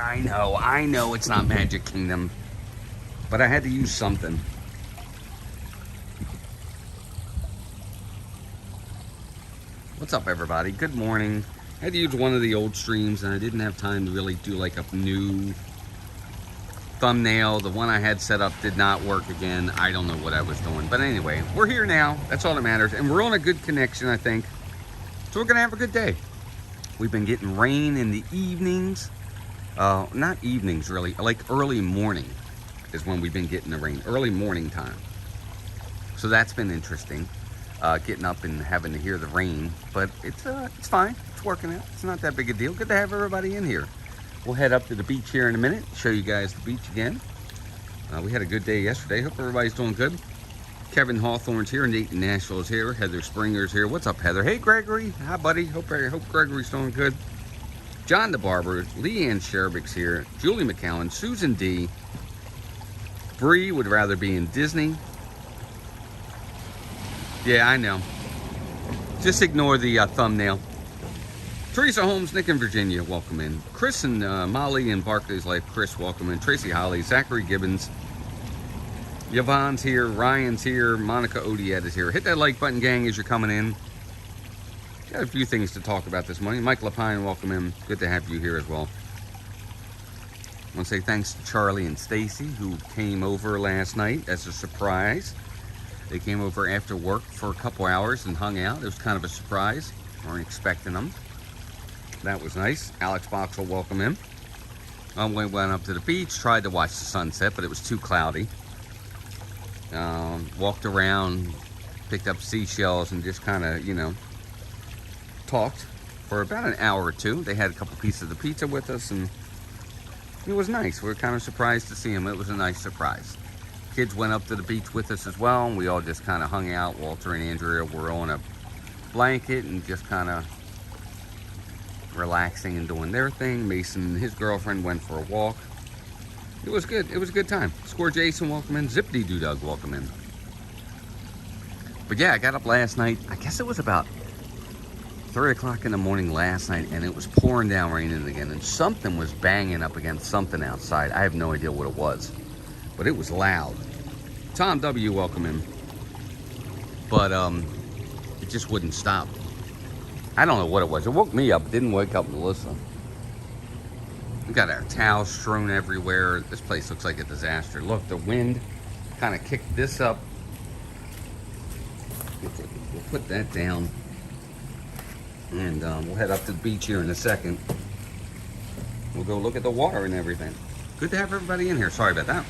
I know it's not Magic Kingdom, but I had to use something. What's up, everybody? Good morning. I had to use one of the old streams, and I didn't have time to really do like a new thumbnail. The one I had set up did not work again. I don't know what I was doing. But anyway, we're here now. That's all that matters. And we're on a good connection, I think. So we're going to have a good day. We've been getting rain in the evenings. Not evenings, really. Like early morning is when we've been getting the rain. Early morning time. So that's been interesting. Getting up and having to hear the rain. But it's fine. It's working out. It's not that big a deal. Good to have everybody in here. We'll head up to the beach here in a minute. Show you guys the beach again. We had a good day yesterday. Hope everybody's doing good. Kevin Hawthorne's here. Nate Nashville's here. Heather Springer's here. What's up, Heather? Hey, Gregory. Hi, buddy. Hope Gregory's doing good. John the Barber. Leanne Sherbick's here. Julie McCowan. Susan D. Bree would rather be in Disney. Yeah, I know. Just ignore the thumbnail. Teresa Holmes, Nick and Virginia, welcome in. Chris and Molly in Barclays Life. Chris, welcome in. Tracy Holly, Zachary Gibbons. Yvonne's here. Ryan's here. Monica Odiet is here. Hit that like button, gang, as you're coming in. Got a few things to talk about this morning. Mike Lapine, welcome in. Good to have you here as well. I want to say thanks to Charlie and Stacy, who came over last night as a surprise. They came over after work for a couple hours and hung out. It was kind of a surprise. Weren't expecting them. That was nice. Alex Boxell, welcome in. We went up to the beach, tried to watch the sunset, but it was too cloudy. Walked around, picked up seashells, and just kind of, talked for about an hour or two. They had a couple pieces of the pizza with us, and it was nice. We were kind of surprised to see them. It was a nice surprise. Kids went up to the beach with us as well, and we all just kind of hung out. Walter and Andrea were on a blanket and just kind of relaxing and doing their thing. Mason and his girlfriend went for a walk. It was good. It was a good time. Score Jason, welcome in. Zippity Doodug, welcome in. But yeah, I got up last night. I guess it was about 3 o'clock in the morning last night, and it was pouring down, raining again, and something was banging up against something outside. I have no idea what it was, but it was loud. Tom W, welcome in. But it just wouldn't stop. I don't know what it was. It woke me up. It didn't wake up Melissa. We got our towels strewn everywhere. This place looks like a disaster. Look, the wind kind of kicked this up. We'll put that down. And we'll head up to the beach here in a second. We'll go look at the water and everything. Good to have everybody in here. Sorry about that.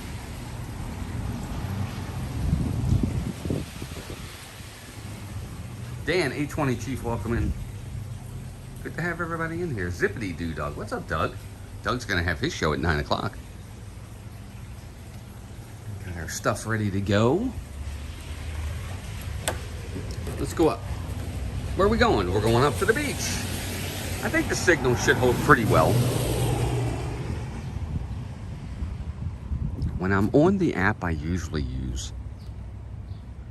Dan, 820 Chief, welcome in. Good to have everybody in here. Zippity Doodug. What's up, Doug? Doug's going to have his show at 9 o'clock. Got our stuff ready to go. Let's go up. Where are we going? We're going up to the beach. I think the signal should hold pretty well. When I'm on the app I usually use,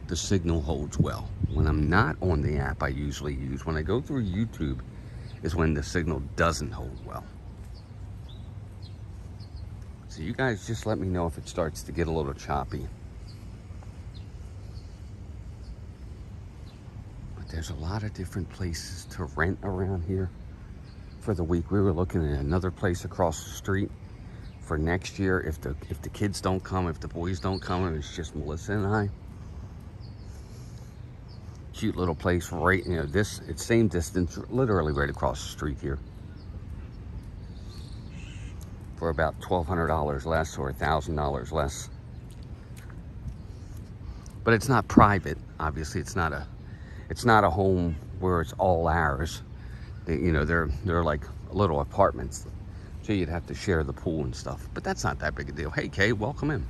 the signal holds well. When I'm not on the app I usually use, when I go through YouTube, is when the signal doesn't hold well. So you guys just let me know if it starts to get a little choppy. But there's a lot of different places to rent around here for the week. We were looking at another place across the street for next year. If the kids don't come, if the boys don't come, and it's just Melissa and I. Cute little place right, it's same distance, literally right across the street here. For about $1,200 less or $1,000 less. But it's not private. Obviously, it's not a home where it's all ours. They're like little apartments. So you'd have to share the pool and stuff. But that's not that big a deal. Hey, Kay, welcome in.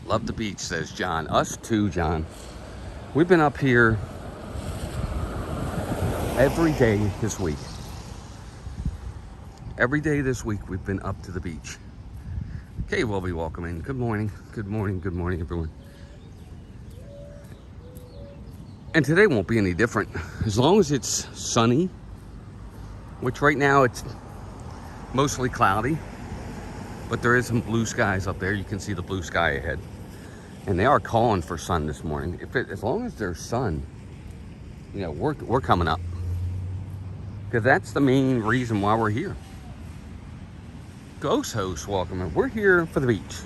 Love the beach, says John. Us too, John. We've been up here every day this week. Every day this week, we've been up to the beach. Okay, we'll be welcoming. Good morning. Good morning. Good morning, everyone. And today won't be any different. As long as it's sunny, which right now it's Mostly cloudy, but there is some blue skies up there. You can see the blue sky ahead. And they are calling for sun this morning. As long as there's sun, you know, we're coming up. Because that's the main reason why we're here. Ghost host, welcome. We're here for the beach.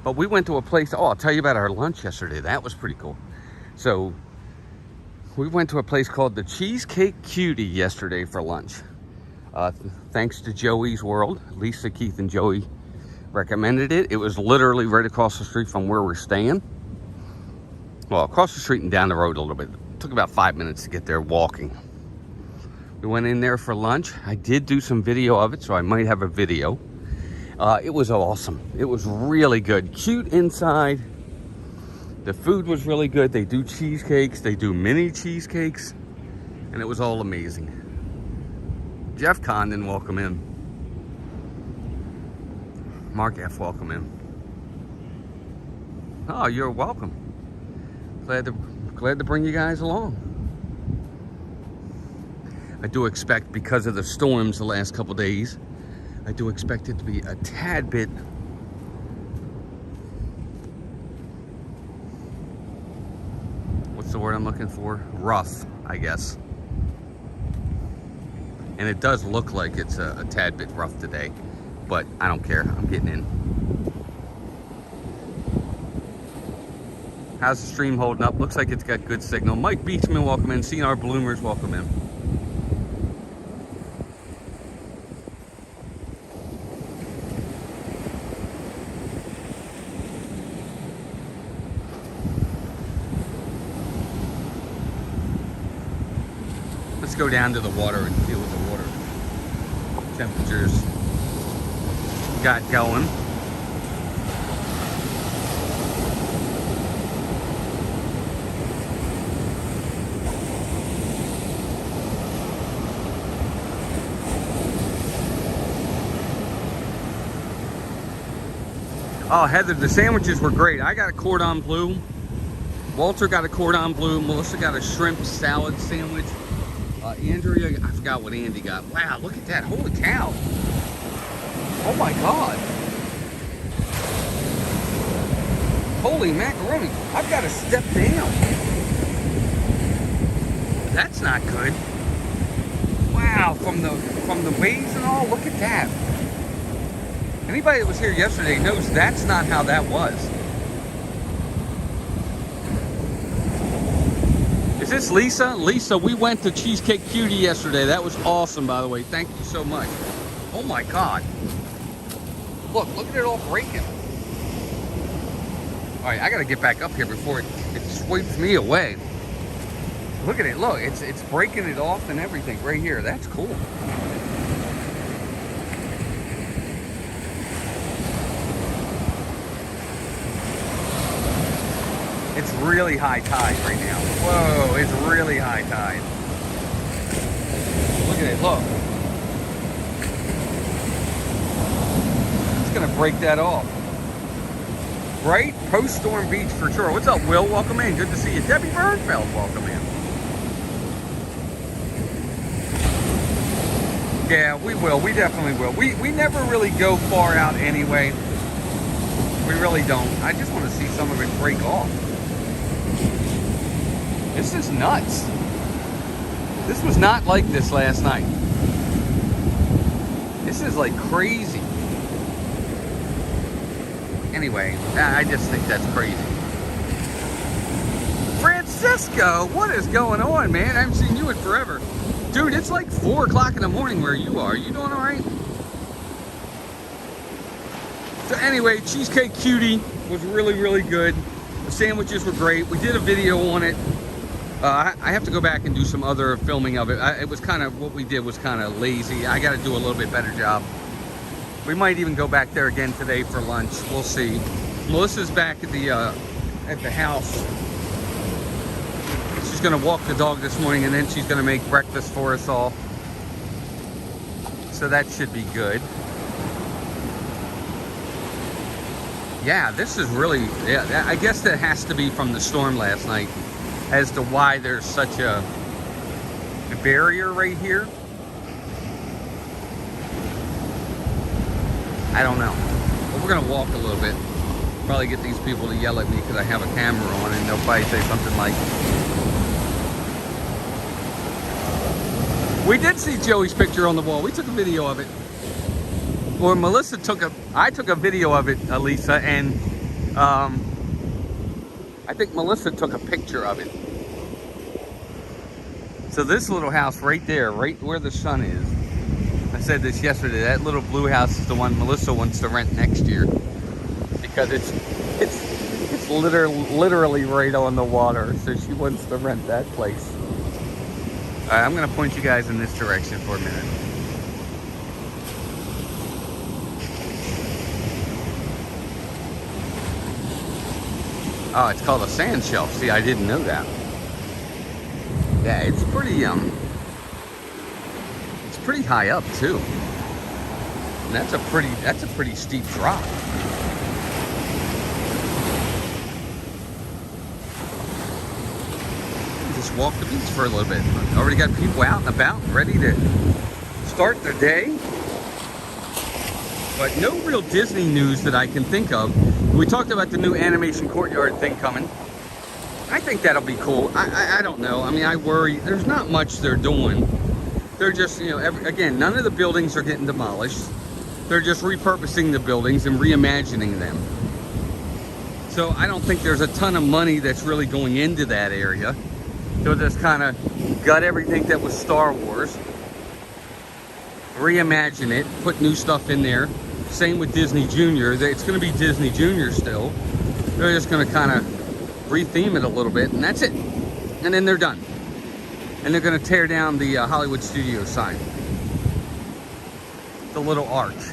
But we went to a place, oh, I'll tell you about our lunch yesterday. That was pretty cool. So we went to a place called the Cheesecake Cutie yesterday for lunch. Thanks to Joey's World. Lisa, Keith, and Joey recommended it. It was literally right across the street from where we're staying. Well, across the street and down the road a little bit. It took about 5 minutes to get there walking. We went in there for lunch. I did do some video of it, so I might have a video. It was awesome. It was really good. Cute inside. The food was really good. They do cheesecakes. They do mini cheesecakes. And it was all amazing. Jeff Condon, welcome in. Mark F, welcome in. Oh, you're welcome. Glad to bring you guys along. I do expect, because of the storms the last couple days, I do expect it to be a tad bit what's the word I'm looking for? Rough, I guess. And it does look like it's a tad bit rough today, but I don't care. I'm getting in. How's the stream holding up? Looks like it's got good signal. Mike Beachman, welcome in. CNR Bloomers, welcome in. Let's go down to the water and feel what the water temperatures got going. Oh, Heather, the sandwiches were great. I got a cordon bleu. Walter got a cordon bleu. Melissa got a shrimp salad sandwich. Andrea, I forgot what Andy got. Wow, look at that. Holy cow. Oh my God. Holy macaroni. I've got to step down. That's not good. Wow, from the waves and all, look at that. Anybody that was here yesterday knows that's not how that was. Is this Lisa? Lisa, we went to Cheesecake Cutie yesterday. That was awesome, by the way. Thank you so much. Oh my God. Look at it all breaking. All right, I gotta get back up here before it sweeps me away. Look at it, look, it's breaking it off and everything right here. That's cool. It's really high tide right now. Whoa, it's really high tide. Look at it, look. It's gonna break that off. Right? Post-storm beach for sure. What's up, Will? Welcome in. Good to see you. Debbie Bernfeld, welcome in. Yeah, we will. We definitely will. We never really go far out anyway. We really don't. I just want to see some of it break off. This is nuts. This was not like this last night. This is like crazy. Anyway, I just think that's crazy. Francisco, what is going on, man? I haven't seen you in forever. Dude, it's like 4 o'clock in the morning where you are. You doing all right? So anyway, Cheesecake Cutie was really, really good. The sandwiches were great. We did a video on it. I have to go back and do some other filming of it. It was kind of, what we did was kind of lazy. I got to do a little bit better job. We might even go back there again today for lunch. We'll see. Melissa's back at the house. She's gonna walk the dog this morning, and then she's gonna make breakfast for us all. So that should be good. Yeah, this is really, yeah, I guess that has to be from the storm last night as to why there's such a barrier right here. I don't know. But we're gonna walk a little bit. Probably get these people to yell at me because I have a camera on, and they'll probably say something like, "We did see Joey's picture on the wall. We took a video of it." Or I took a video of it, Elisa, and I think Melissa took a picture of it. So this little house right there, right where the sun is, I said this yesterday, that little blue house is the one Melissa wants to rent next year because it's literally right on the water, so she wants to rent that place. All right, I'm gonna point you guys in this direction for a minute. Oh, it's called a sand shelf. See, I didn't know that. Yeah, it's pretty high up too. And that's a pretty steep drop. Just walk the beach for a little bit. Already got people out and about, ready to start their day. But no real Disney news that I can think of. We talked about the new animation courtyard thing coming. I think that'll be cool. I don't know. I mean, I worry. There's not much they're doing. They're just, you know, again, none of the buildings are getting demolished. They're just repurposing the buildings and reimagining them. So I don't think there's a ton of money that's really going into that area. They'll just kind of gut everything that was Star Wars, reimagine it, put new stuff in there. Same with Disney Junior. It's going to be Disney Junior still. They're just going to kind of retheme it a little bit, and that's it. And then they're done. And they're going to tear down the Hollywood Studios sign. The little arch.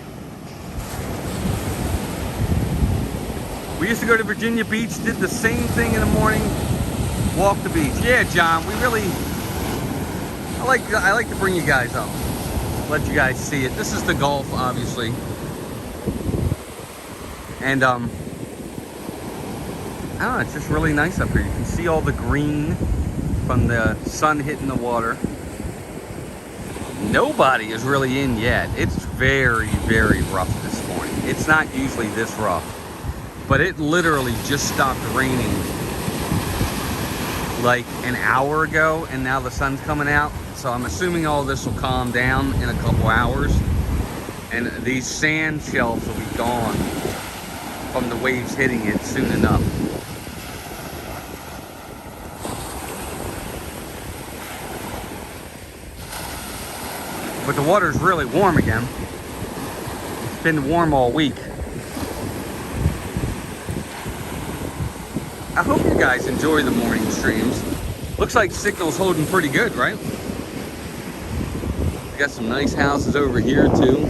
We used to go to Virginia Beach, did the same thing in the morning, walk the beach. Yeah, John, we really, I like to bring you guys up, let you guys see it. This is the Gulf, obviously. And I don't know, it's just really nice up here. You can see all the green from the sun hitting the water. Nobody is really in yet. It's very, very rough this morning. It's not usually this rough, but it literally just stopped raining like an hour ago, and now the sun's coming out. So I'm assuming all this will calm down in a couple hours, and these sand shelves will be gone from the waves hitting it soon enough. But the water's really warm again. It's been warm all week. I hope you guys enjoy the morning streams. Looks like signal's holding pretty good, right? We got some nice houses over here too.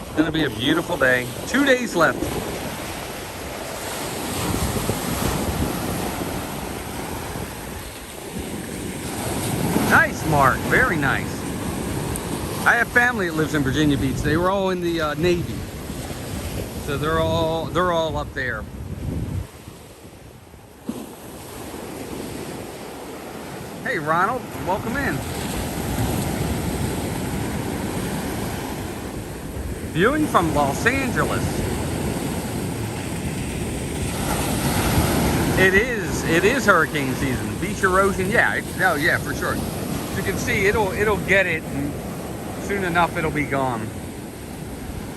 It's gonna be a beautiful day. 2 days left. Nice, Mark. Very nice. I have family that lives in Virginia Beach. They were all in the Navy, so they're all up there. Hey, Ronald, welcome in. Viewing from Los Angeles. It is hurricane season. Beach erosion, yeah, yeah, for sure. As you can see, it'll get it, and soon enough it'll be gone.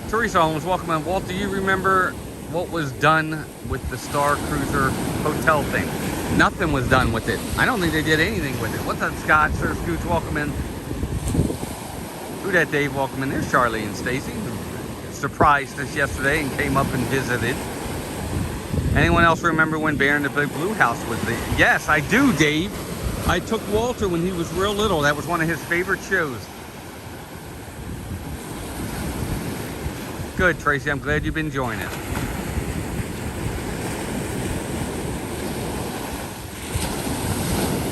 Teresa Holmes, welcome in. Walt, do you remember what was done with the Star Cruiser hotel thing? Nothing was done with it. I don't think they did anything with it. What's up, Scott? Sir Scooch, welcome in. Who that, Dave? Welcome in. There's Charlie and Stacy, who surprised us yesterday and came up and visited. Anyone else remember when Bear in the Big Blue House was there? Yes, I do, Dave. I took Walter when he was real little. That was one of his favorite shows. Good, Tracy. I'm glad you've been enjoying it.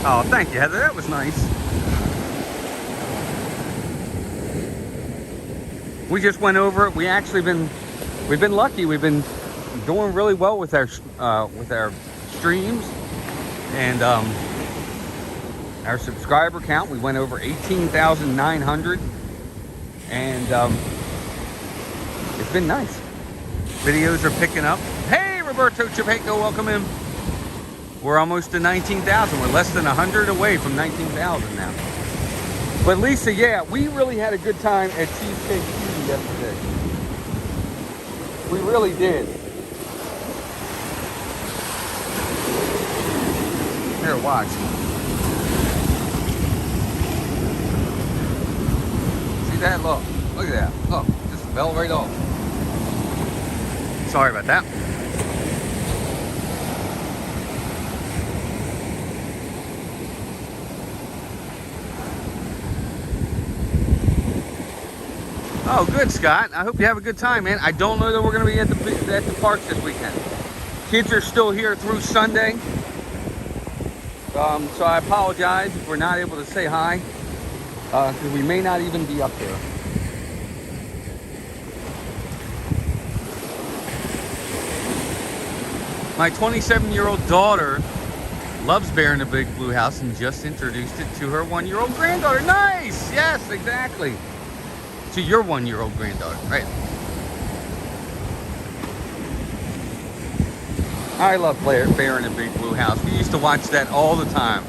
Oh, thank you, Heather. That was nice. We just went over it. We've been lucky. We've been doing really well with our streams and our subscriber count. We went over 18,900, and it's been nice. Videos are picking up. Hey, Roberto Chapeco, welcome in. We're almost to 19,000. We're less than 100 away from 19,000 now. But Lisa, yeah, we really had a good time at Cheesecake Cutie yesterday. We really did. Here, watch. See that? Look. Look at that. Look. Just fell right off. Sorry about that. Oh, good, Scott. I hope you have a good time, man. I don't know that we're going to be at the park this weekend. Kids are still here through Sunday. So I apologize if we're not able to say hi. Because we may not even be up there. My 27-year-old daughter loves Bear in a Big Blue House and just introduced it to her 1-year-old granddaughter. Nice! Yes, exactly. To your 1-year-old granddaughter, right? I love Bear in a Big Blue House. We used to watch that all the time.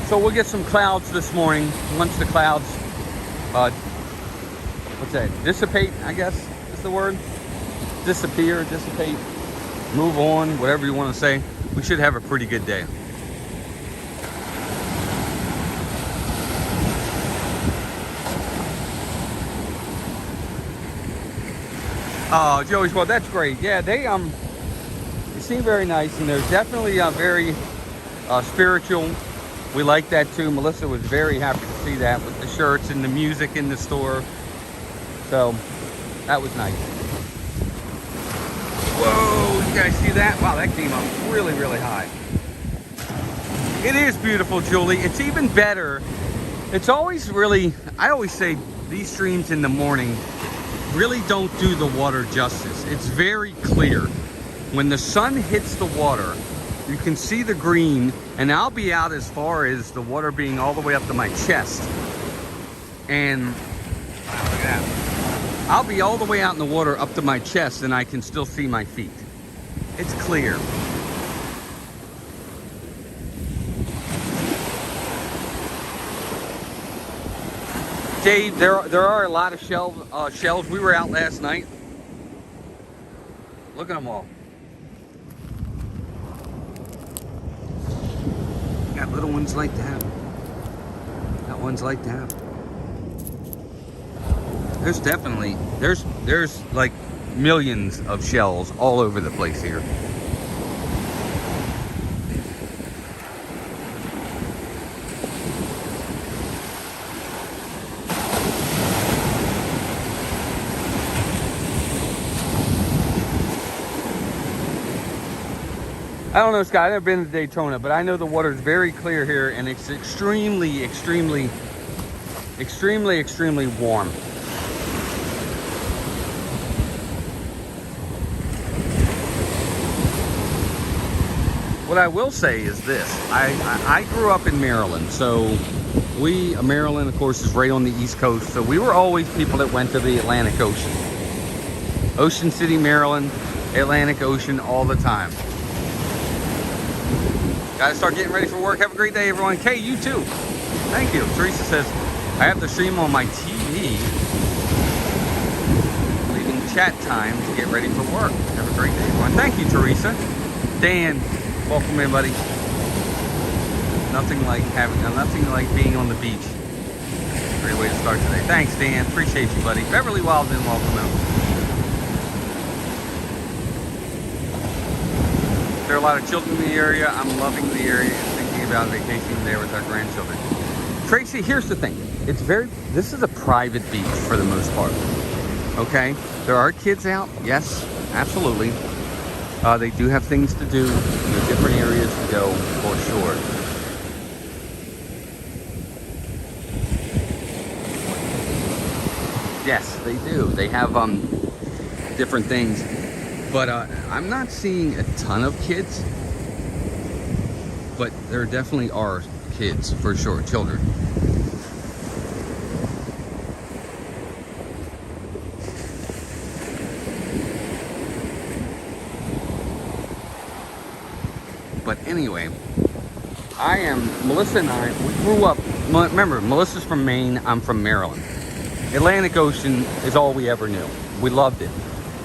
So we'll get some clouds this morning. Once the clouds, what's that? Dissipate, I guess is the word. Disappear, dissipate, move on, whatever you want to say. We should have a pretty good day. Oh, Joey's, well, that's great. Yeah, they seem very nice, and they're definitely very spiritual. We like that too. Melissa was very happy to see that with the shirts and the music in the store. So that was nice. Whoa, you guys see that? Wow, that came up really, really high. It is beautiful, Julie. It's even better. It's always really, I always say these streams in the morning really don't do the water justice. It's very clear. When the sun hits the water, you can see the green, and I'll be out as far as the water being all the way up to my chest. And look at that. I'll be all the way out in the water up to my chest, and I can still see my feet. It's clear. Dave, there are a lot of shells. We were out last night. Look at them all. Got little ones like that. Got ones like that. There's definitely, there's like millions of shells all over the place here. I don't know, Scott, I've never been to Daytona, but I know the water is very clear here, and it's extremely, extremely, extremely, extremely warm. What I will say is this. I grew up in Maryland, so Maryland, of course, is right on the East Coast, so we were always people that went to the Atlantic Ocean. Ocean City, Maryland, Atlantic Ocean all the time. Gotta start getting ready for work. Have a great day, everyone. Kay, you too. Thank you. Teresa says, I have the stream on my TV, leaving chat time to get ready for work. Have a great day, everyone. Thank you, Teresa. Dan, welcome in, buddy. Nothing like being on the beach. Great way to start today. Thanks, Dan. Appreciate you, buddy. Beverly Wildman, welcome in. There are a lot of children in the area. I'm loving the area and thinking about vacationing there with our grandchildren. Tracy, here's the thing. This is a private beach for the most part. Okay? There are kids out. Yes, absolutely. They do have things to do. Different areas to go for sure. Yes, they do. They have different things. But I'm not seeing a ton of kids, but there definitely are kids, for sure, children. anyway, Melissa and I, we grew up, remember, Melissa's from Maine, I'm from Maryland. Atlantic Ocean is all we ever knew. We loved it.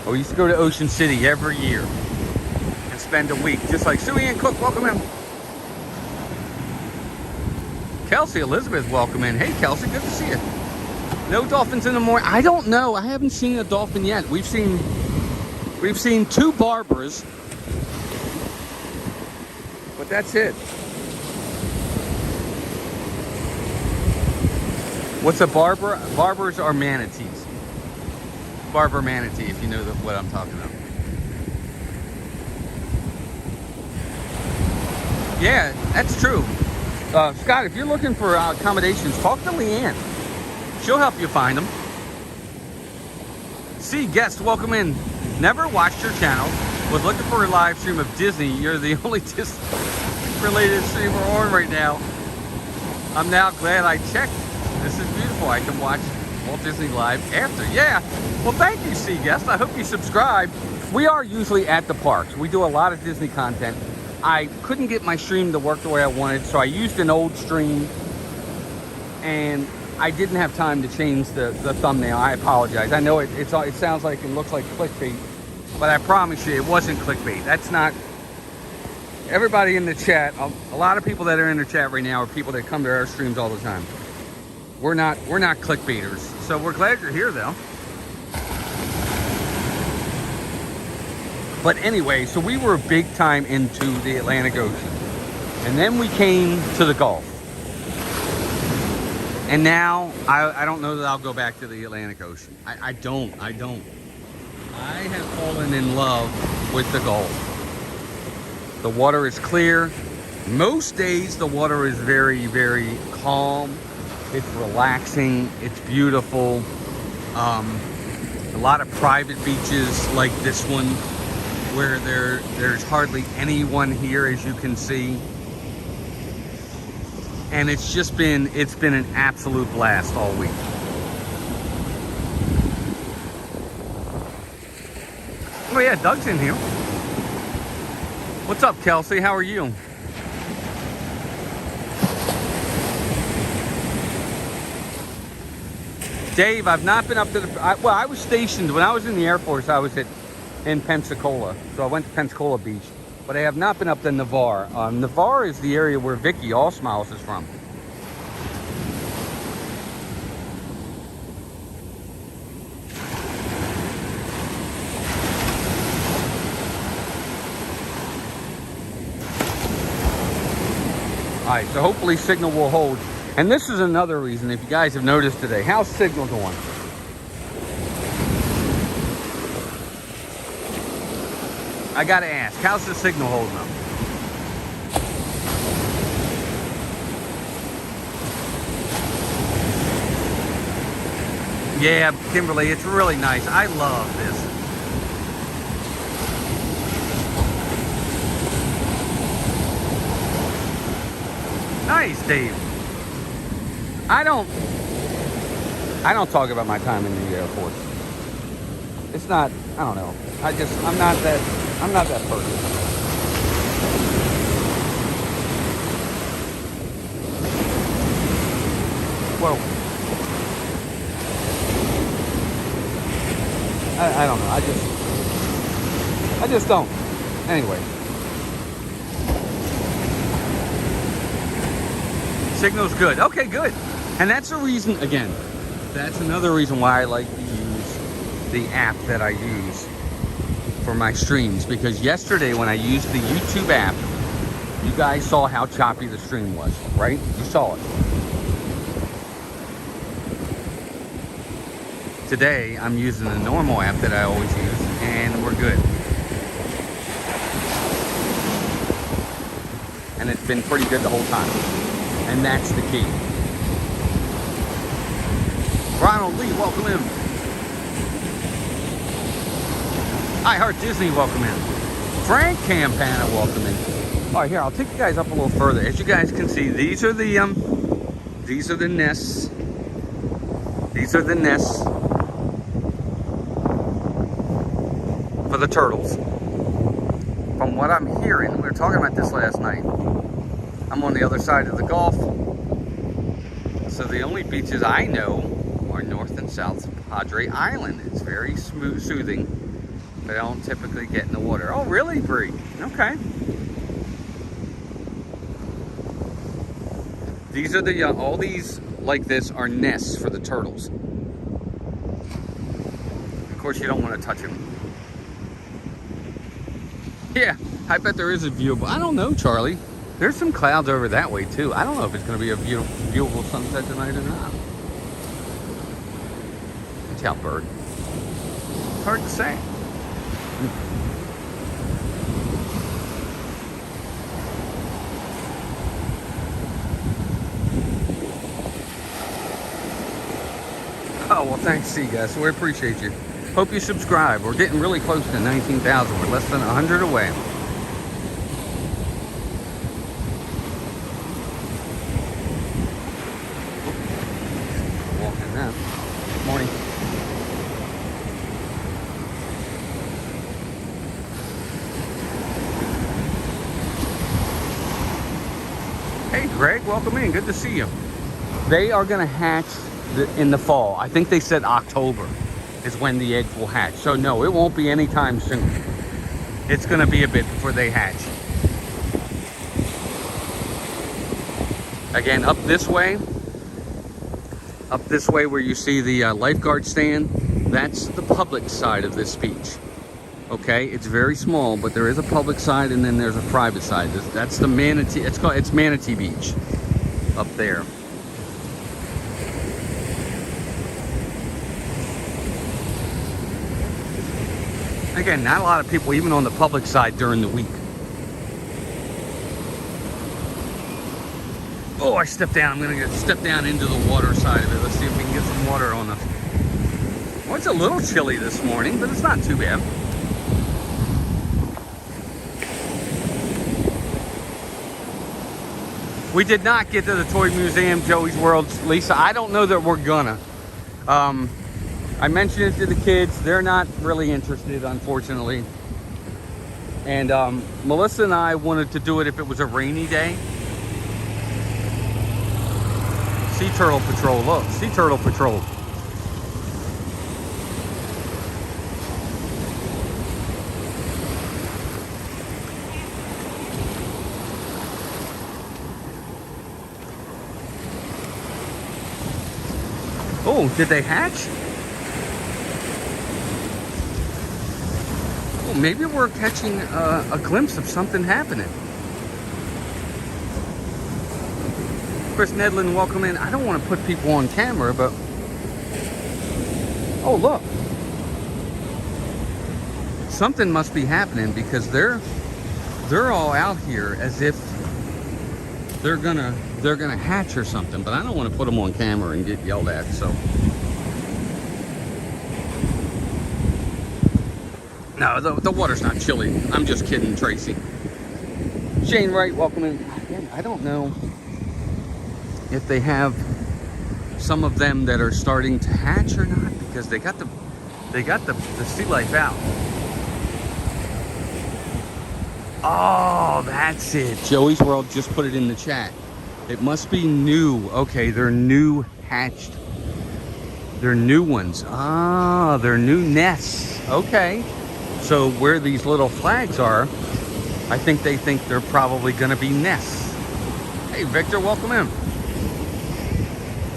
We used to go to Ocean City every year and spend a week, just like Suey and Cook, welcome in. Kelsey Elizabeth, welcome in. Hey Kelsey, good to see you. No dolphins in the morning. I don't know. I haven't seen a dolphin yet. We've seen 2 Barbaras, but that's it. What's a Barbara? Barbers are manatees. Barber manatee, if you know what I'm talking about. Yeah, that's true. Scott, if you're looking for accommodations, talk to Leanne. She'll help you find them. See, guest, welcome in. Never watched your channel. Was looking for a live stream of Disney. You're the only Disney-related streamer on right now. I'm now glad I checked. This is beautiful. I can watch Walt Disney Live after. Yeah. Well, thank you, C guest. I hope you subscribe. We are usually at the parks. We do a lot of Disney content. I couldn't get my stream to work the way I wanted, so I used an old stream, and I didn't have time to change the thumbnail. I apologize. I know it sounds like and looks like clickbait, but I promise you it wasn't clickbait. That's not. Everybody in the chat, a lot of people that are in the chat right now are people that come to our streams all the time. We're not clickbaiters, so we're glad you're here though. But anyway, so we were big time into the Atlantic Ocean. And then we came to the Gulf. And now, I don't know that I'll go back to the Atlantic Ocean. I don't. I have fallen in love with the Gulf. The water is clear. Most days, the water is very, very calm. It's relaxing. It's beautiful. A lot of private beaches like this one, where there's hardly anyone here, as you can see. And it's been an absolute blast all week. Oh yeah, Doug's in here. What's up, Kelsey? How are you? Dave, I've not been up to well, I was stationed when I was in the Air Force. I was in Pensacola, so I went to Pensacola Beach, but I have not been up to Navarre. Navarre is the area where Vicky Allsmiles is from. All right, so hopefully signal will hold. And this is another reason, if you guys have noticed today, how's signal going? I gotta ask, how's the signal holding up? Yeah, Kimberly, it's really nice. I love this. Nice, Dave. I don't talk about my time in the Air Force. It's not, I don't know. I'm not that person. Whoa. I don't know. I just don't. Anyway. Signal's good. Okay, good. And that's a reason, again, that's another reason why I like to use the app that I use for my streams. Because yesterday when I used the YouTube app, you guys saw how choppy the stream was, right? You saw it. Today, I'm using the normal app that I always use, and we're good. And it's been pretty good the whole time. And that's the key. Ronald Lee, welcome in. I Heart Disney, welcome in. Frank Campana, welcome in. All right, here, I'll take you guys up a little further. As you guys can see, these are the nests. These are the nests for the turtles. From what I'm hearing, we were talking about this last night. I'm on the other side of the Gulf. So the only beaches I know are North and South Padre Island. It's very smooth, soothing, but I don't typically get in the water. Oh, really, Bree? Okay. These are the, all these like this are nests for the turtles. Of course, you don't want to touch them. Yeah, I bet there is a viewable. I don't know, Charlie. There's some clouds over that way too. I don't know if it's going to be a viewable sunset tonight or not. Watch out, bird. It's hard to say. Oh, well, thanks, see you guys. We appreciate you. Hope you subscribe. We're getting really close to 19,000. We're less than 100 away. Walking now. Morning. Hey, Greg, welcome in. Good to see you. They are going to hatch in the fall. I think they said October is when the eggs will hatch. So no, it won't be anytime soon. It's going to be a bit before they hatch. Again, up this way where you see the lifeguard stand, that's the public side of this beach. Okay, it's very small, but there is a public side and then there's a private side. That's the Manatee. It's Manatee Beach up there. Again, not a lot of people even on the public side during the week. Oh, I stepped down. I'm going to step down into the water side of it. Let's see if we can get some water on us. Well, it's a little chilly this morning, but it's not too bad. We did not get to the Toy Museum, Joey's World. Lisa, I don't know that we're gonna. I mentioned it to the kids. They're not really interested, unfortunately. And Melissa and I wanted to do it if it was a rainy day. Sea Turtle Patrol, look, Sea Turtle Patrol. Oh, did they hatch? Oh, maybe we're catching a glimpse of something happening. Chris Nedlin, welcome in. I don't want to put people on camera, but... Oh, look. Something must be happening because they're all out here as if they're gonna hatch or something, but I don't want to put them on camera and get yelled at, so. No, the water's not chilly. I'm just kidding, Tracy. Shane Wright, welcome in. Again, I don't know if they have some of them that are starting to hatch or not, because they got the sea life out. Oh, that's it. Joey's World just put it in the chat. It must be new. Okay, they're new hatched. They're new ones. Ah, they're new nests. Okay. So where these little flags are, I think they think they're probably going to be nests. Hey, Victor, welcome in.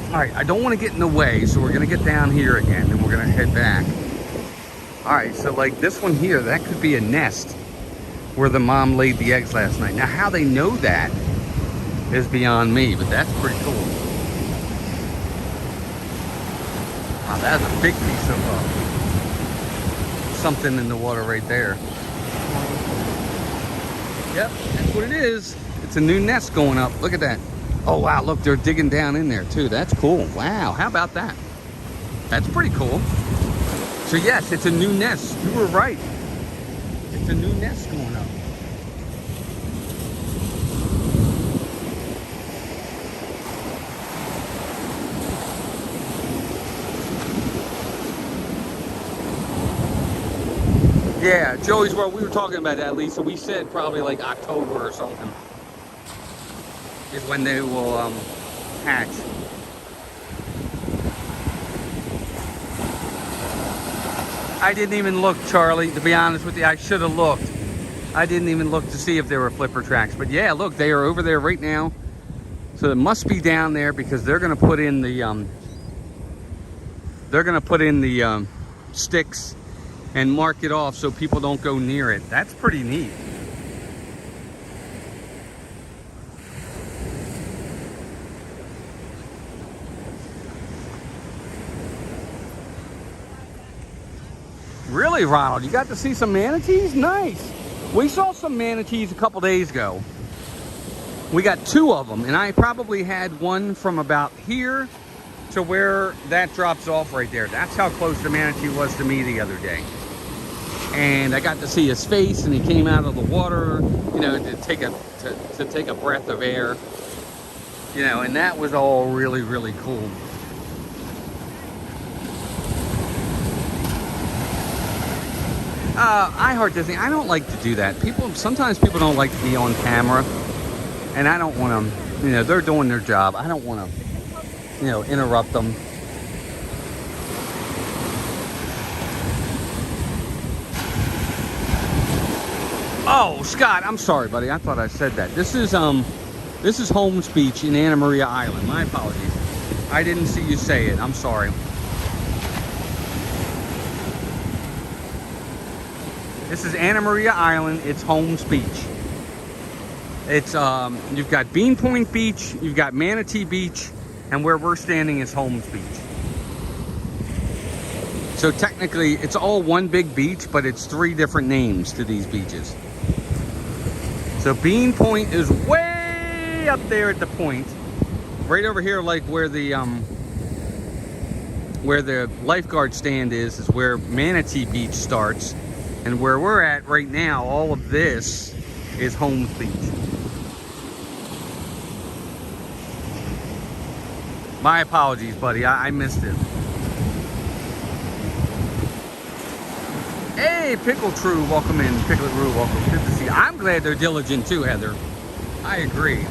All right, I don't want to get in the way, so we're going to get down here again, and we're going to head back. All right, so like this one here, that could be a nest where the mom laid the eggs last night. Now, how they know that is beyond me, but that's pretty cool. Wow, that's a big piece of something in the water right there. Yep, that's what it is. It's a new nest going up. Look at that. Oh, wow, look, they're digging down in there, too. That's cool. Wow, how about that? That's pretty cool. So, yes, it's a new nest. You were right. It's a new nest going up. Yeah, Joey's World, we were talking about that, Lisa. We said probably like October or something is when they will hatch. I didn't even look, Charlie, to be honest with you. I should have looked. I didn't even look to see if there were flipper tracks. But yeah, look, they are over there right now. So it must be down there because they're going to put in the sticks and mark it off so people don't go near it. That's pretty neat. Really, Ronald? You got to see some manatees? Nice. We saw some manatees a couple days ago. We got 2 of them, and I probably had one from about here to where that drops off right there. That's how close the manatee was to me the other day. And I got to see his face, and he came out of the water, you know, to take a breath of air, you know, and that was all really, really cool. I heart Disney. I don't like to do that. Sometimes people don't like to be on camera, and I don't want to, you know, they're doing their job. I don't want to, you know, interrupt them. Oh, Scott, I'm sorry, buddy. I thought I said that. This is Holmes Beach in Anna Maria Island. My apologies. I didn't see you say it. I'm sorry. This is Anna Maria Island. It's Holmes Beach. It's you've got Bean Point Beach, you've got Manatee Beach, and where we're standing is Holmes Beach. So technically, it's all one big beach, but it's 3 different names to these beaches. So Bean Point is way up there at the point, right over here, like where the lifeguard stand is where Manatee Beach starts. And where we're at right now, all of this is Holmes Beach. My apologies, buddy. I missed it. Hey, Pickle True, welcome in. Picklet Roo, welcome. Good to see you. I'm glad they're diligent too, Heather. I agree.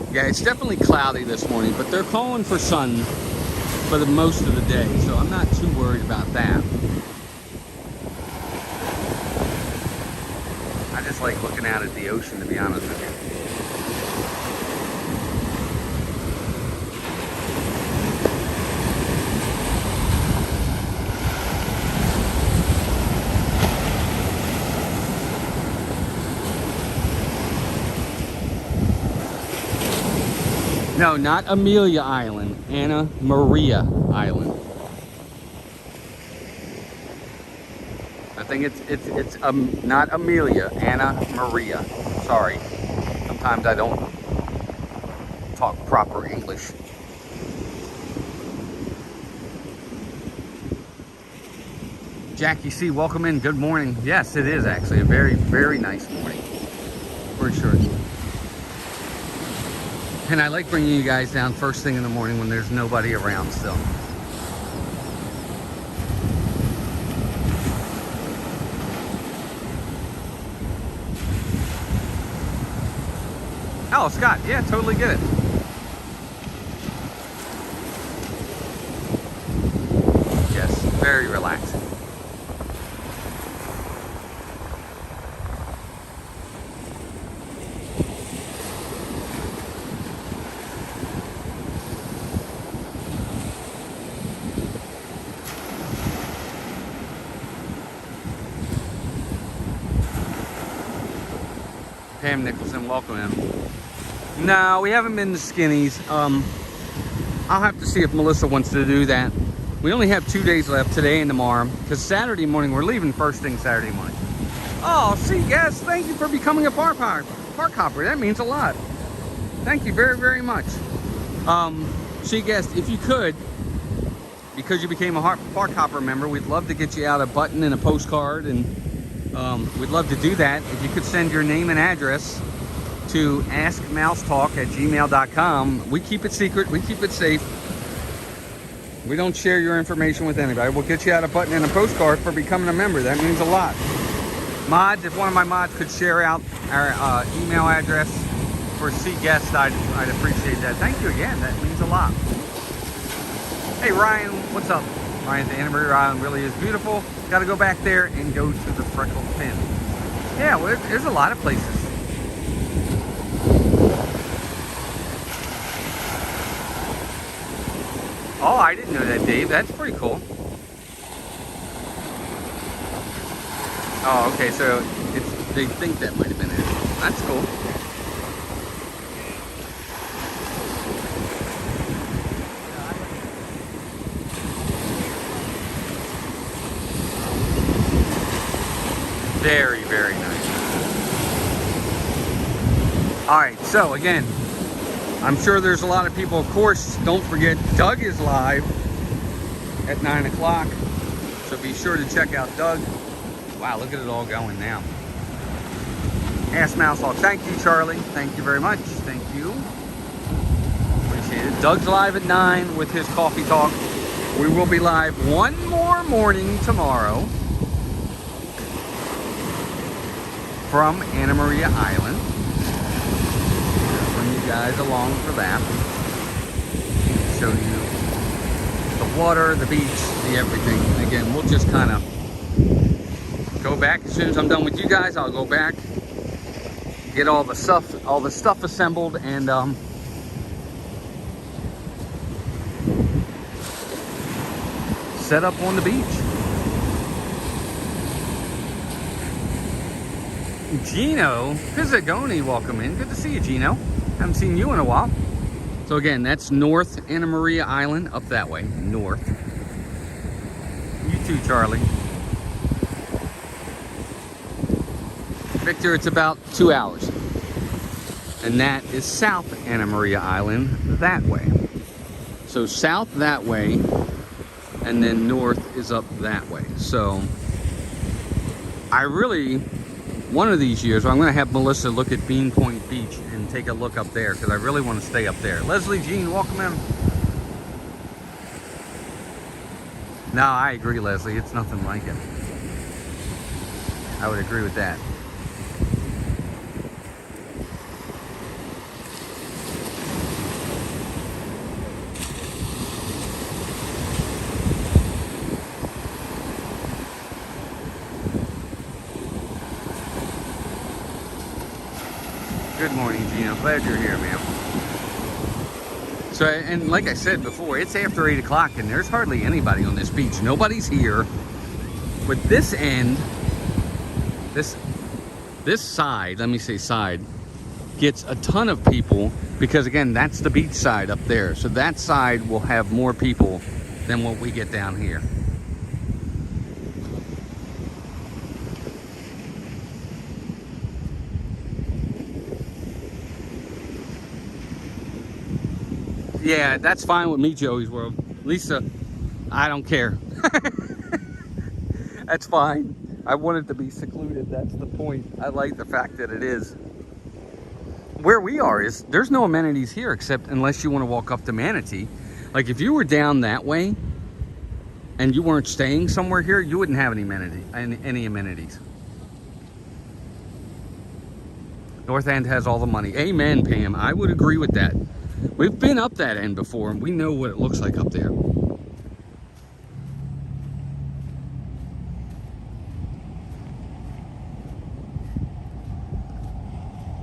Yeah, it's definitely cloudy this morning, but they're calling for sun for the most of the day, so I'm not too worried about that. I just like looking out at the ocean, to be honest with you. No, not Amelia Island, Anna Maria Island. I think it's not Amelia, Anna Maria. Sorry, sometimes I don't talk proper English. Jackie C, welcome in. Good morning. Yes, it is actually a very, very nice morning, for sure. And I like bringing you guys down first thing in the morning when there's nobody around still. Oh, Scott, yeah, totally get it. Yes, very relaxing. Pam Nicholson, welcome in. No, we haven't been to Skinny's. I'll have to see if Melissa wants to do that. We only have 2 days left, today and tomorrow, because Saturday morning, we're leaving first thing Saturday morning. Oh, see, yes, thank you for becoming a park hopper. That means a lot. Thank you very, very much. See, guest, if you could, because you became a Park Hopper member, we'd love to get you out a button and a postcard, and we'd love to do that. If you could send your name and address to askmousetalk@gmail.com. We keep it secret, we keep it safe. We don't share your information with anybody. We'll get you out a button and a postcard for becoming a member. That means a lot. Mods, if one of my mods could share out our email address for C guests, I'd appreciate that. Thank you again, that means a lot. Hey Ryan, what's up? Ryan, the Anna Maria Island really is beautiful. Got to go back there and go to the Freckled Pin. Yeah, well, there's a lot of places. Oh, I didn't know that, Dave. That's pretty cool. Oh, okay, so they think that might have been it. That's cool. Very, very nice. All right, so again, I'm sure there's a lot of people, of course, don't forget Doug is live at 9 o'clock. So be sure to check out Doug. Wow, look at it all going now. Ask Mouse Talk. Thank you, Charlie. Thank you very much. Thank you. Appreciate it. Doug's live at 9 with his coffee talk. We will be live one more morning tomorrow from Anna Maria Island. Bring you guys along for that. Show you the water, the beach, the everything. Again, we'll just kind of go back. As soon as I'm done with you guys, I'll go back, get all the stuff assembled, and set up on the beach. Gino Pizzagoni, welcome in. Good to see you, Gino. Haven't seen you in a while. So again, that's North Anna Maria Island, up that way, north. You too, Charlie. Victor, it's about 2 hours. And that is South Anna Maria Island, that way. So south that way, and then north is up that way. So I really, one of these years, I'm going to have Melissa look at Bean Point Beach and take a look up there, because I really want to stay up there. Leslie Jean, welcome in. No, I agree, Leslie. It's nothing like it. I would agree with that. Good morning, Gino. Glad you're here, man. So, and like I said before, it's after 8 o'clock and there's hardly anybody on this beach. Nobody's here. But this end, this side, let me say side, gets a ton of people because, again, that's the beach side up there. So that side will have more people than what we get down here. Yeah, that's fine with me, Joey's World. Lisa, I don't care. That's fine. I want it to be secluded. That's the point. I like the fact that it is. Where we are is, there's no amenities here except unless you want to walk up to Manatee. Like if you were down that way and you weren't staying somewhere here, you wouldn't have any amenities. North End has all the money. Amen, Pam. I would agree with that. We've been up that end before, and we know what it looks like up there.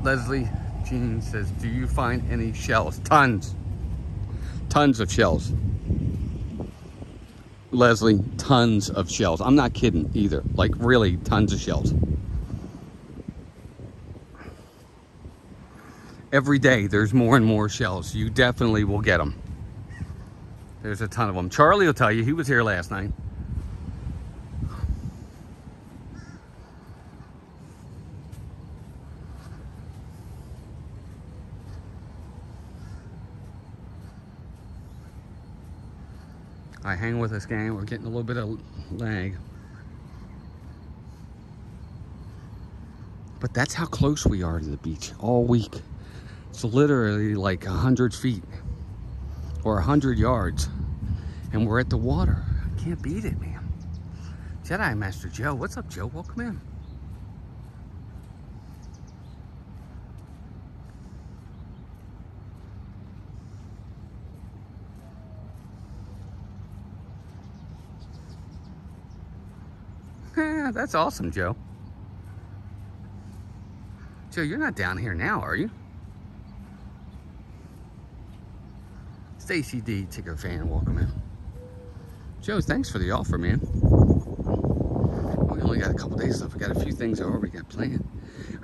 Leslie Jean says, do you find any shells? Tons. Tons of shells. Leslie, tons of shells. I'm not kidding either. Like, really, tons of shells. Every day, there's more and more shells. You definitely will get them. There's a ton of them. Charlie will tell you, he was here last night. I hang with us, gang. We're getting a little bit of lag. But that's how close we are to the beach all week. It's literally like 100 feet or 100 yards. And we're at the water. I can't beat it, man. Jedi Master Joe. What's up, Joe? Welcome in. That's awesome, Joe. Joe, you're not down here now, are you? Stacy D, ticker fan, welcome in. Joe, thanks for the offer, man. We only got a couple days left. We got a few things I already got planned.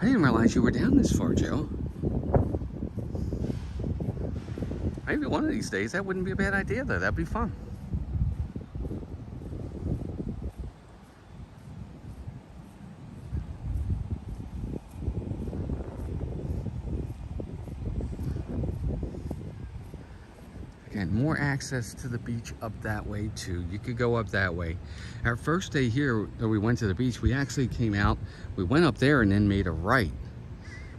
I didn't realize you were down this far, Joe. Maybe one of these days, that wouldn't be a bad idea, though. That'd be fun. Again, more access to the beach up that way too. You could go up that way. Our first day here, we went to the beach, we actually came out, we went up there and then made a right,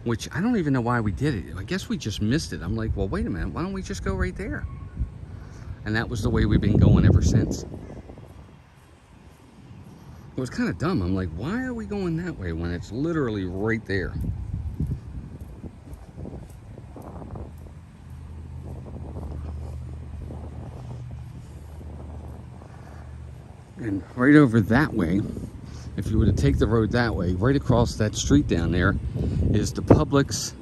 which I don't even know why we did it. I guess we just missed it. I'm like, well, wait a minute, why don't we just go right there? And that was the way we've been going ever since. It was kind of dumb. I'm like, why are we going that way when it's literally right there? And right over that way, if you were to take the road that way, right across that street down there is the Publix.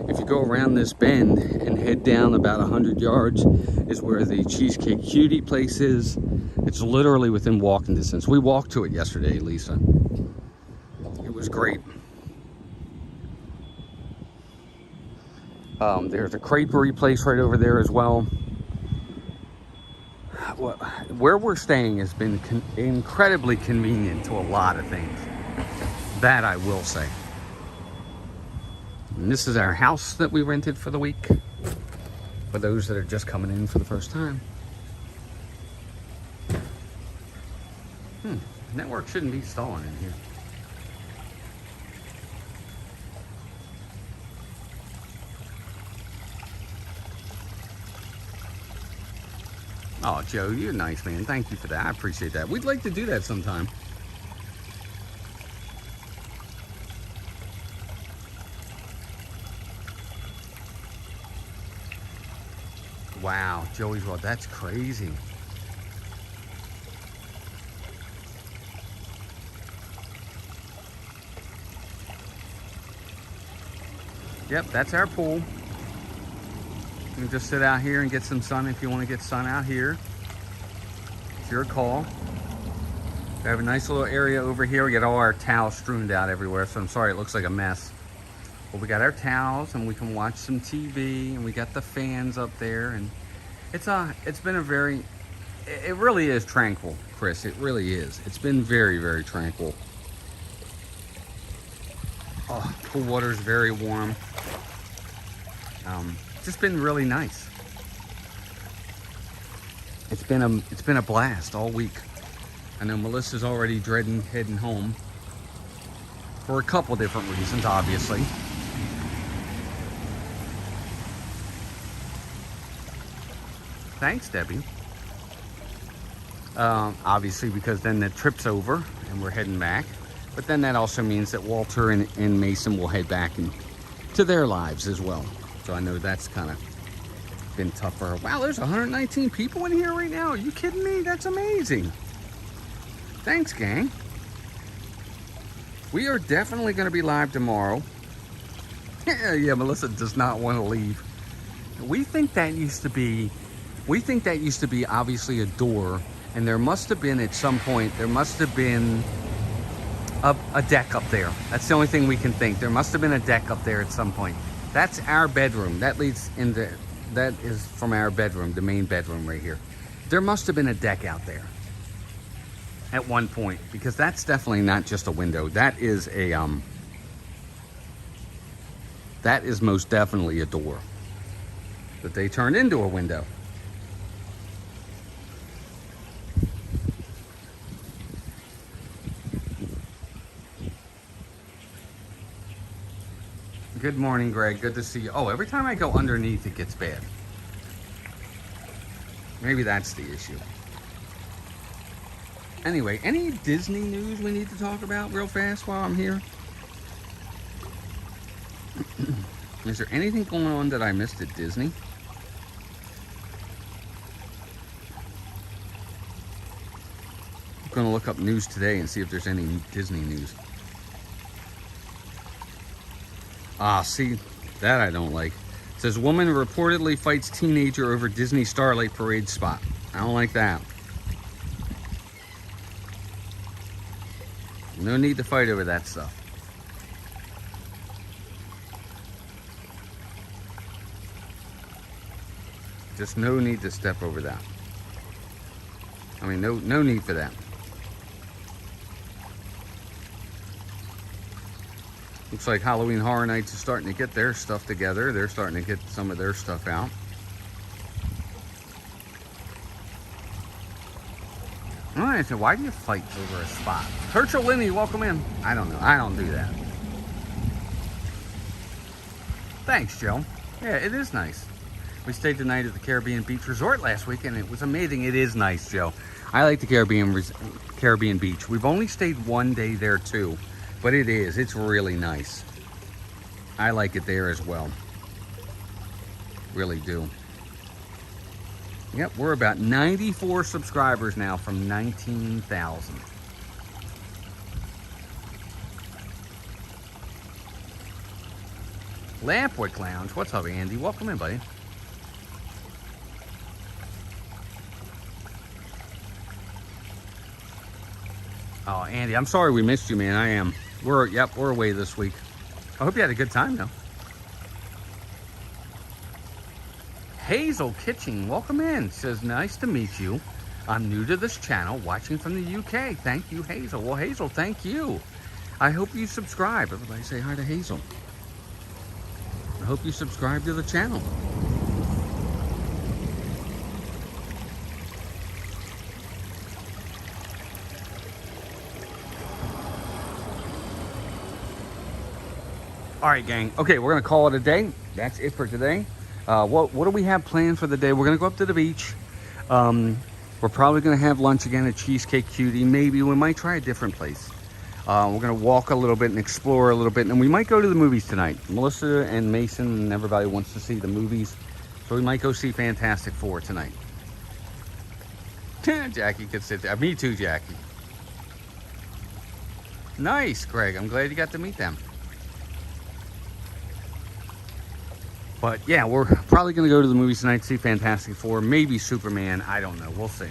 If you go around this bend and head down about 100 yards is where the Cheesecake Cutie place is. It's literally within walking distance. We walked to it yesterday, Lisa. It was great. There's a creperie place right over there as well. Where we're staying has been incredibly convenient to a lot of things. That I will say. And this is our house that we rented for the week. For those that are just coming in for the first time. Network shouldn't be stalling in here. Oh, Joe, you're nice, man. Thank you for that. I appreciate that. We'd like to do that sometime. Wow, Joey's World, that's crazy. Yep, that's our pool. You can just sit out here and get some sun if you want to get sun out here. It's your call. We have a nice little area over here. We got all our towels strewn out everywhere, so I'm sorry it looks like a mess. But we got our towels and we can watch some TV and we got the fans up there, and it's been a very, it really is tranquil, Chris. It really is. It's been very, very tranquil. Oh, pool water is very warm. Just been really nice. It's been a blast all week. I know Melissa's already dreading heading home for a couple different reasons, obviously. Thanks, Debbie. Obviously, because then the trip's over and we're heading back. But then that also means that Walter and Mason will head back to their lives as well. So I know that's kind of been tougher. Wow, there's 119 people in here right now. Are you kidding me? That's amazing. Thanks, gang. We are definitely going to be live tomorrow. Yeah, Melissa does not want to leave. We think that used to be obviously a door, and there must have been at some point, there must have been a deck up there. That's the only thing we can think. There must have been a deck up there at some point. That's our bedroom. That leads into, that is from our bedroom, the main bedroom right here. There must have been a deck out there at one point, because that's definitely not just a window. That is most definitely a door that they turned into a window. Good morning, Greg. Good to see you. Oh, every time I go underneath, it gets bad. Maybe that's the issue. Anyway, any Disney news we need to talk about real fast while I'm here? Is there anything going on that I missed at Disney? I'm going to look up news today and see if there's any Disney news. Ah, see, that I don't like. It says, woman reportedly fights teenager over Disney Starlight Parade spot. I don't like that. No need to fight over that stuff. Just no need to step over that. I mean, no need for that. Looks like Halloween Horror Nights is starting to get their stuff together. They're starting to get some of their stuff out. All right, so why do you fight over a spot? Churchill Linny, welcome in. I don't know. I don't do that. Thanks, Joe. Yeah, it is nice. We stayed the night at the Caribbean Beach Resort last week, and it was amazing. It is nice, Joe. I like the Caribbean Beach. We've only stayed one day there, too, but it's really nice. I like it there as well. Really do. Yep, we're about 94 subscribers now from 19,000. Lampwick Lounge, what's up, Andy? Welcome in, buddy. Oh, Andy, I'm sorry we missed you, man. I am. We're away this week. I hope you had a good time, though. Hazel Kitchen, welcome in. Says, nice to meet you. I'm new to this channel, watching from the UK. Thank you, Hazel. Well, Hazel, thank you. I hope you subscribe. Everybody say hi to Hazel. I hope you subscribe to the channel. All right, gang. Okay, we're going to call it a day. That's it for today. What do we have planned for the day? We're going to go up to the beach. We're probably going to have lunch again at Cheesecake Cutie. Maybe we might try a different place. We're going to walk a little bit and explore a little bit. And we might go to the movies tonight. Melissa and Mason and everybody wants to see the movies. So we might go see Fantastic Four tonight. Jackie could sit there. Me too, Jackie. Nice, Greg. I'm glad you got to meet them. But yeah, we're probably going to go to the movies tonight, see Fantastic Four, maybe Superman. I don't know. We'll see.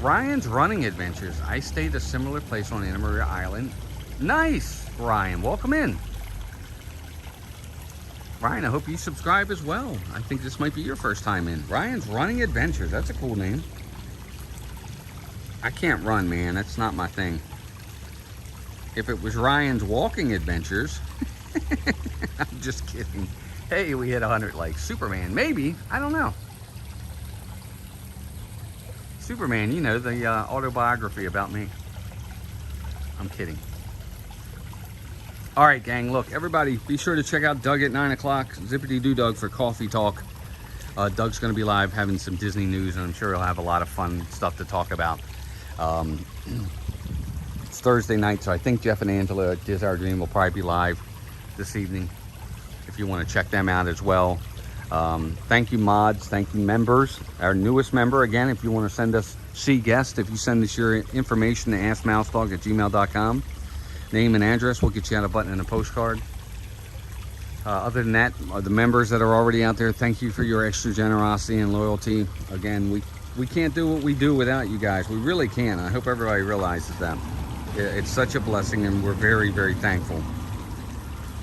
Ryan's Running Adventures. I stayed a similar place on Anna Maria Island. Nice, Ryan. Welcome in. Ryan, I hope you subscribe as well. I think this might be your first time in. Ryan's Running Adventures. That's a cool name. I can't run, man. That's not my thing. If it was Ryan's Walking Adventures, I'm just kidding. Hey, we hit 100 likes. Superman, maybe. I don't know. Superman, you know, the autobiography about me. I'm kidding. All right, gang, look, everybody, be sure to check out Doug at 9 o'clock. Zippity-doo Doug for Coffee Talk. Doug's going to be live having some Disney news, and I'm sure he'll have a lot of fun stuff to talk about. It's Thursday night, so I think Jeff and Angela at Diz Our Dream will probably be live this evening if you want to check them out as well. Thank you, mods. Thank you, members. Our newest member, again, if you want to send us guest, if you send us your information to askmousedog@gmail.com, name and address, we'll get you out a button and a postcard. Other than that, the members that are already out there, thank you for your extra generosity and loyalty. Again, we can't do what we do without you guys. We really can't. I hope everybody realizes that. It's such a blessing, and we're very, very thankful.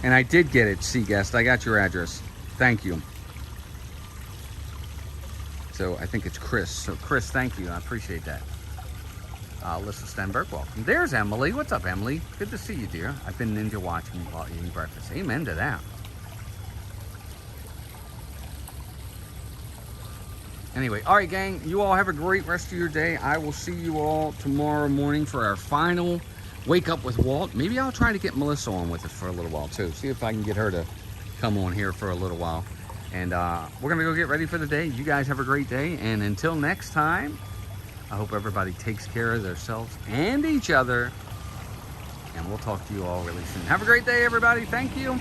And I did get it, guest. I got your address. Thank you. So I think it's Chris. So Chris, thank you. I appreciate that. Alyssa Stenberg, welcome. There's Emily. What's up, Emily? Good to see you, dear. I've been ninja watching while eating breakfast. Amen to that. Anyway, all right, gang. You all have a great rest of your day. I will see you all tomorrow morning for our final Wake Up with Walt. Maybe I'll try to get Melissa on with us for a little while too. See if I can get her to come on here for a little while. And we're gonna go get ready for the day. You guys have a great day. And until next time, I hope everybody takes care of themselves and each other. And we'll talk to you all really soon. Have a great day, everybody. Thank you.